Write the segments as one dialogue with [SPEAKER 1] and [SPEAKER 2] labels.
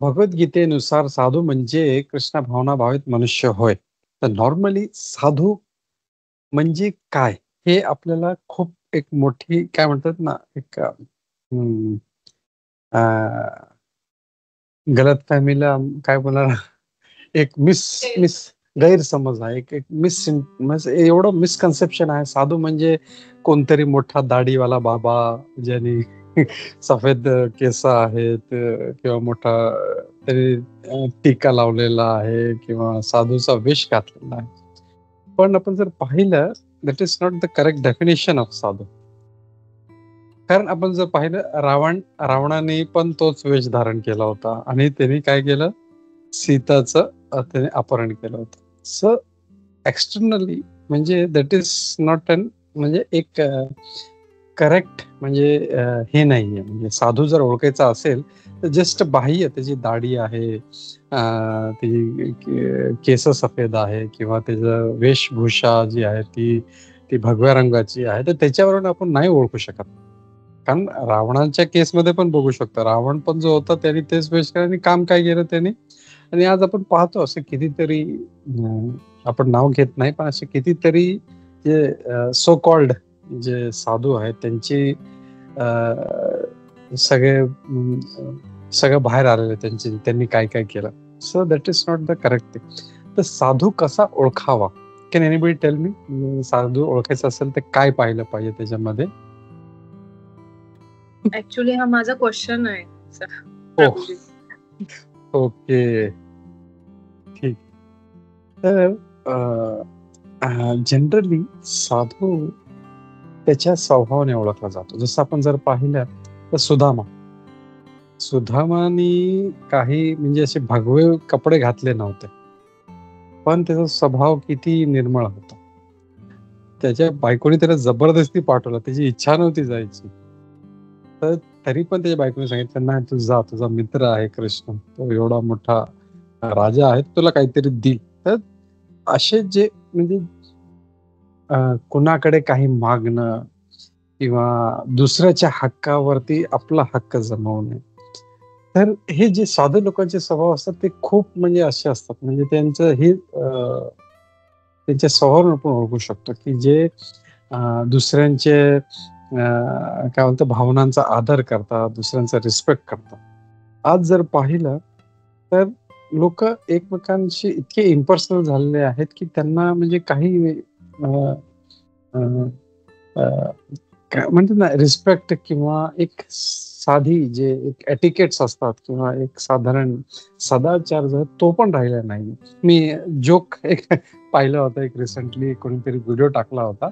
[SPEAKER 1] भगवद्गीतेनुसार साधू म्हणजे कृष्ण भावना भावित मनुष्य होय. तर नॉर्मली साधू म्हणजे काय? हे आपल्याला खूप एक मोठी काय म्हणतात ना, एक गलतफहमीला काय बोलणार एक मिस मिस गैरसमज आहे. एक एक म्हणजे एवढं मिसकन्सेप्शन आहे. साधू म्हणजे कोणतरी मोठा दाढीवाला बाबा ज्यानी सफेद केस आहेत किंवा मोठा तरी टीका लावलेला आहे किंवा साधूचा वेश घातलेला आहे. पण आपण जर पाहिलं that is not the correct definition of साधू. कारण आपण जर पाहिलं रावणाने पण तोच वेश धारण केला होता आणि त्याने काय केलं सीताचं त्याने अपहरण केलं होतं. सो एक्सटर्नली म्हणजे दॅट इज नॉट अन म्हणजे एक करेक्ट म्हणजे हे नाहीये. म्हणजे साधू जर ओळखायचा असेल तर जस्ट बाह्य त्याची दाढी आहे, त्याची केस सफेद आहे किंवा त्याचं वेशभूषा जी आहे ती ती भगव्या रंगाची आहे, तर त्याच्यावरून आपण नाही ओळखू शकत. कारण रावणाच्या केसमध्ये पण बघू शकतो. रावण पण जो होता त्याने तेच वेश केला आणि काम काय केलं त्याने आणि आज आपण पाहतो असं कितीतरी आपण नाव घेत नाही, पण असे कितीतरी जे सो कॉल्ड जे साधू आहेत त्यांची सगळे सगळं बाहेर आलेलं त्यांची त्यांनी काय काय केलं. So that is not the correct thing. तर साधू कसा ओळखावा? Can anybody tell me? साधू ओळखायचा असेल तर काय पाहिलं पाहिजे त्याच्यामध्ये?
[SPEAKER 2] ऍक्च्युली हा माझा क्वेश्चन आहे
[SPEAKER 1] हो. ओके, ठीक. तर जनरली साधू त्याच्या स्वभावाने ओळखला जातो. जसं आपण जर पाहिलं तर सुदामानी काही म्हणजे असे भगवे कपडे घातले नव्हते, पण त्याचा स्वभाव किती निर्मळ होता. त्याच्या बायकोने त्याला जबरदस्ती पाठवलं, त्याची इच्छा नव्हती जायची. तर तरी पण त्याच्या बायकोने सांगितलं, नाही तू जा, तुझा मित्र आहे कृष्ण, तो एवढा मोठा राजा आहे, तुला काहीतरी देईल. तर असे जे म्हणजे कुणाकडे काही मागणं किंवा दुसऱ्याच्या हक्कावरती आपला हक्क जमवणे. तर हे जे साधू लोकांचे स्वभाव असतात ते खूप म्हणजे असे असतात, म्हणजे त्यांचं हे त्यांच्या स्वभावावरून आपण ओळखू शकतो की जे दुसऱ्यांचे काय म्हणतो भावनांचा आदर करतात, दुसऱ्यांचा रिस्पेक्ट करतात. आज जर पाहिलं तर लोक एकमेकांशी इतके इम्पर्सनल झालेले आहेत की त्यांना म्हणजे काही काय म्हणतात ना रिस्पेक्ट किंवा एक साधी जे एक एटिकेट्स असतात किंवा एक साधारण सदाचार जो तो पण राहिला नाही. मी जोक एक पाहिलं होतं, एक रिसेंटली कोणीतरी व्हिडिओ टाकला होता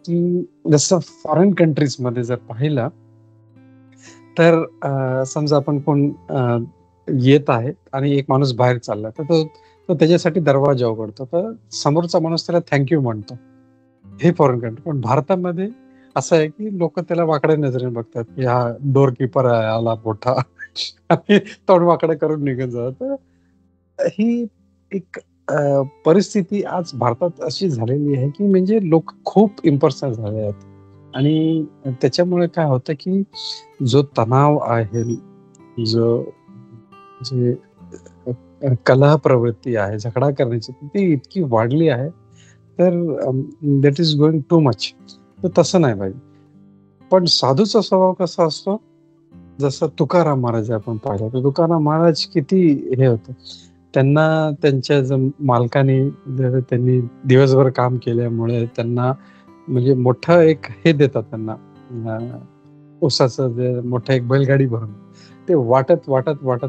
[SPEAKER 1] की जसं फॉरेन कंट्रीज मध्ये जर पाहिलं तर समजा आपण कोण येत आहे आणि एक माणूस बाहेर चालला तर तो त्याच्यासाठी दरवाजा उघडतो, तर समोरचा माणूस त्याला थँक्यू म्हणतो. हे फॉरेन कंट्री. पण भारतामध्ये असं आहे की लोक त्याला वाकड्या नजरेने बघतात की हा डोर कीपर आहे आला मोठा आणि तोंड वाकडं करून निघून जातात. तर ही एक परिस्थिती आज भारतात अशी झालेली आहे की म्हणजे लोक खूप इम्पर्सनल झाले आहेत आणि त्याच्यामुळे काय होतं की जो तणाव आहे, जो जे कलह प्रवृत्ती आहे, झगडा करण्याची ती इतकी वाढली आहे, तर that is going too much. तर तसं नाही पाहिजे. पण साधूचा स्वभाव कसा असतो, जसं तुकाराम महाराज आपण पाहिलं तर तुकाराम महाराज किती हे होतं. त्यांना त्यांच्या मालकाने त्यांनी दिवसभर काम केल्यामुळे त्यांना म्हणजे मोठं एक हे देतात त्यांना ऊसाचं जे मोठं एक बैलगाडी भरून ते वाटत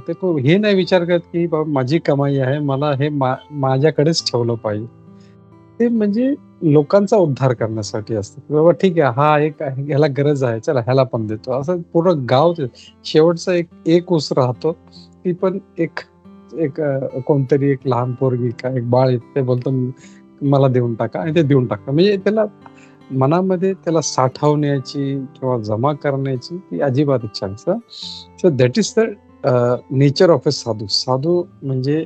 [SPEAKER 1] ते हे नाही विचार करत की बाबा माझी कमाई आहे, मला हे माझ्याकडेच ठेवलं पाहिजे. ते म्हणजे लोकांचा उद्धार करण्यासाठी असतं. बाबा ठीक आहे, हा एक आहे, ह्याला गरज आहे, चला ह्याला पण देतो. असं पूर्ण गाव शेवटचा एक ऊस राहतो. ती पण एक एक कोणतरी एक लहान पोरगी का एक बाळ ते बोलतो मला देऊन टाका आणि ते देऊन टाका. म्हणजे त्याला मनामध्ये त्याला साठवण्याची किंवा जमा करण्याची ती अजिबात इच्छा नसते. So that is the nature of a साधू. साधू म्हणजे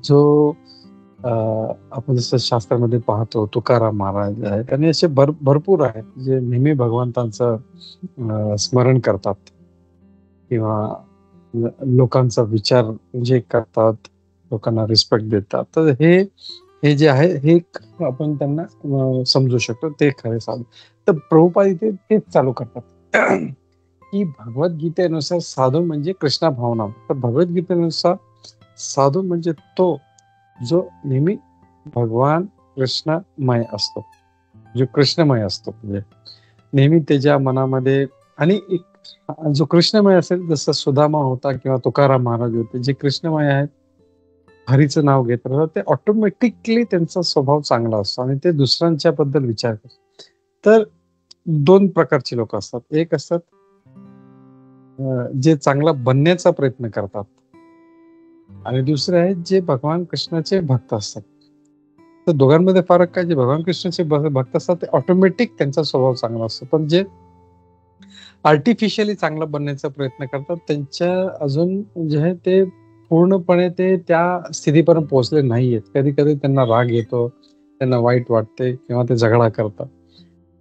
[SPEAKER 1] जो आपण जसं शास्त्रामध्ये पाहतो तुकाराम महाराज आहेत आणि असे भरपूर आहेत जे नेहमी भगवंतांचं स्मरण करतात किंवा लोकांचा विचार जे करतात, लोकांना रिस्पेक्ट देतात. तर हे हे जे आहे हे एक आपण त्यांना समजू शकतो ते खरे साधू. तर प्रभुपाद इथे तेच चालू करतात. की भगवद्गीतेनुसार साधू म्हणजे कृष्ण भावना. तर भगवद्गीतेनुसार साधू म्हणजे तो जो नेहमी भगवान कृष्णमय असतो. जो कृष्णमय असतो म्हणजे नेहमी त्याच्या मनामध्ये आणि एक जो कृष्णमय असेल जसं सुदामा होता किंवा तुकाराम महाराज होते जे कृष्णमय आहेत, हरीचं नाव घेत राहतात ते ऑटोमॅटिकली त्यांचा स्वभाव चांगला असतो आणि ते दुसऱ्यांच्या बद्दल विचार करतात. तर 2 प्रकारची लोकं असतात. एक असतात जे चांगलं बनण्याचा प्रयत्न करतात आणि दुसरे आहेत जे भगवान कृष्णाचे भक्त असतात. तर दोघांमध्ये फरक काय? जे भगवान कृष्णाचे भक्त असतात ते ऑटोमॅटिक त्यांचा स्वभाव चांगला असतो. पण जे आर्टिफिशियली चांगलं बनण्याचा प्रयत्न करतात, त्यांच्या अजून जे आहे ते पूर्णपणे ते त्या स्थितीपर्यंत पोहोचले नाहीयेत. कधी-कधी त्यांना राग येतो, त्यांना वाईट वाटते किंवा ते झगडा करतात.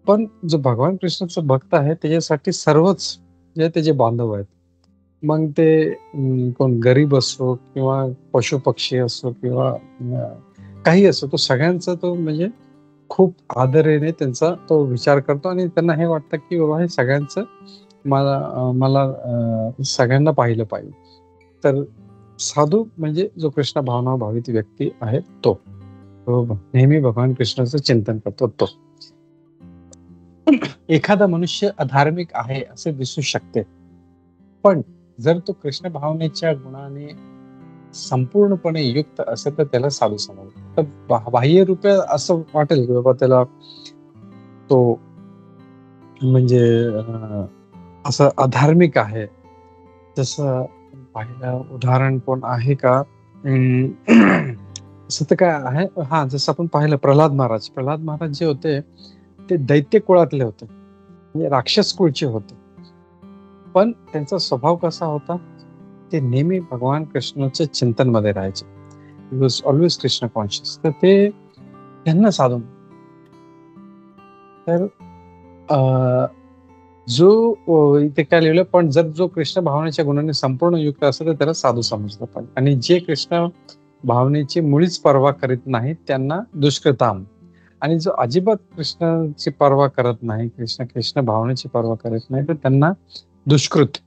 [SPEAKER 1] पण जो भगवान कृष्णाचा भक्त आहे त्याच्यासाठी सर्वच जे त्याचे बांधव आहेत. मग ते कोण गरीब असो किंवा पशु-पक्षी असो किंवा काही असो, तो सगळ्यांचा तो म्हणजे खूप आदरेने त्यांचा तो विचार करतो आणि त्यांना हे वाटतं, की बाबा हे सगळ्यांचं मला सगळ्यांना पाहिलं पाहिजे. तर साधू म्हणजे जो कृष्ण भावनाभावित व्यक्ती आहे तो. तो नेहमी भगवान कृष्णाचं चिंतन करतो तो. एखादा मनुष्य अधार्मिक आहे असे दिसू शकते. पण जर तो कृष्ण भावनेच्या गुणाने संपूर्णपणे युक्त असेल तर त्याला साधू समजतात. तर बाह्य रूपे असं वाटेल, की बाबा त्याला तो म्हणजे असं अधार्मिक आहे. जसं पाहिलं उदाहरण कोण आहे का? अं, असं तर काय आहे हां, जसं आपण पाहिलं प्रल्हाद महाराज. प्रल्हाद महाराज जे होते, ते दैत्य कुळातले होते. म्हणजे राक्षस कुळचे होते. पण त्यांचा स्वभाव कसा होता? ते नेहमी भगवान कृष्णाच्या चिंतनमध्ये राहायचे. He was always Krishna conscious. तर ते त्यांना साधून तर अ, जो इथे काय लिहिलं, पण जर जो कृष्ण भावनेच्या गुणांनी संपूर्ण युक्त असेल, तर त्याला साधू समजलं पाहिजे आणि जे कृष्ण भावनेची मुळीच पर्वा करीत नाहीत, त्यांना दुष्कृताम आणि जो अजिबात कृष्णाची पर्वा करत नाही, कृष्ण भावनेची पर्वा करत नाही, तर त्यांना दुष्कृत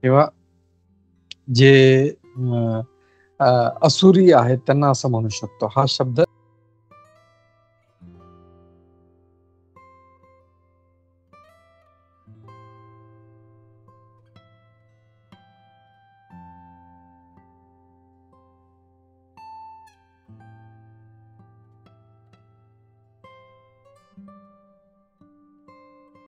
[SPEAKER 1] किंवा जे अ, अ, असुरी आहेत, त्यांना असं म्हणू शकतो. हा शब्द